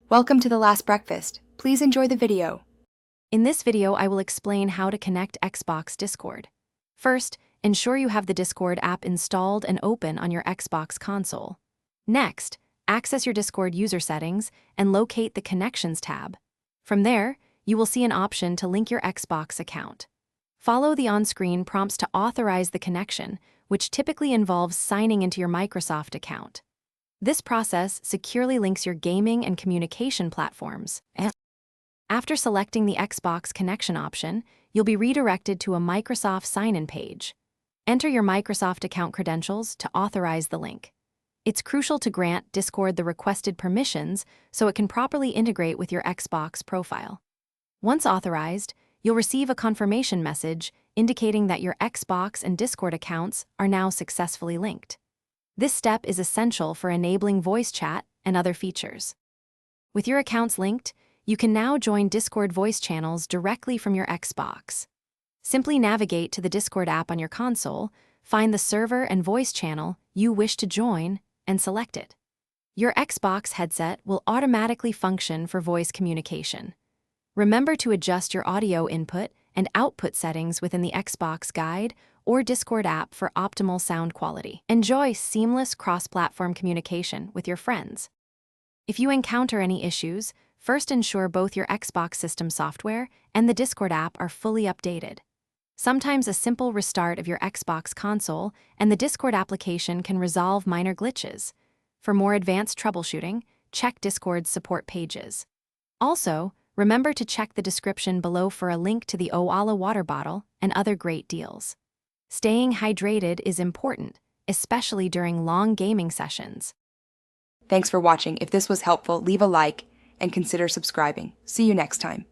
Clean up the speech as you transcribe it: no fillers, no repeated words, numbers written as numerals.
Welcome to The Last Breakfast. Please enjoy the video. In this video, I will explain how to connect Xbox Discord. First, ensure you have the Discord app installed and open on your Xbox console. Next, access your Discord user settings and locate the Connections tab. From there, you will see an option to link your Xbox account. Follow the on-screen prompts to authorize the connection, which typically involves signing into your Microsoft account. This process securely links your gaming and communication platforms. After selecting the Xbox connection option, you'll be redirected to a Microsoft sign-in page. Enter your Microsoft account credentials to authorize the link. It's crucial to grant Discord the requested permissions so it can properly integrate with your Xbox profile. Once authorized, you'll receive a confirmation message indicating that your Xbox and Discord accounts are now successfully linked. This step is essential for enabling voice chat and other features. With your accounts linked, you can now join Discord voice channels directly from your Xbox. Simply navigate to the Discord app on your console, find the server and voice channel you wish to join, and select it. Your Xbox headset will automatically function for voice communication. Remember to adjust your audio input and output settings within the Xbox Guide or Discord app for optimal sound quality. Enjoy seamless cross-platform communication with your friends. If you encounter any issues, first ensure both your Xbox system software and the Discord app are fully updated. Sometimes a simple restart of your Xbox console and the Discord application can resolve minor glitches. For more advanced troubleshooting, check Discord's support pages. Also, remember to check the description below for a link to the Owala water bottle and other great deals. Staying hydrated is important, especially during long gaming sessions. Thanks for watching. If this was helpful, leave a like and consider subscribing. See you next time.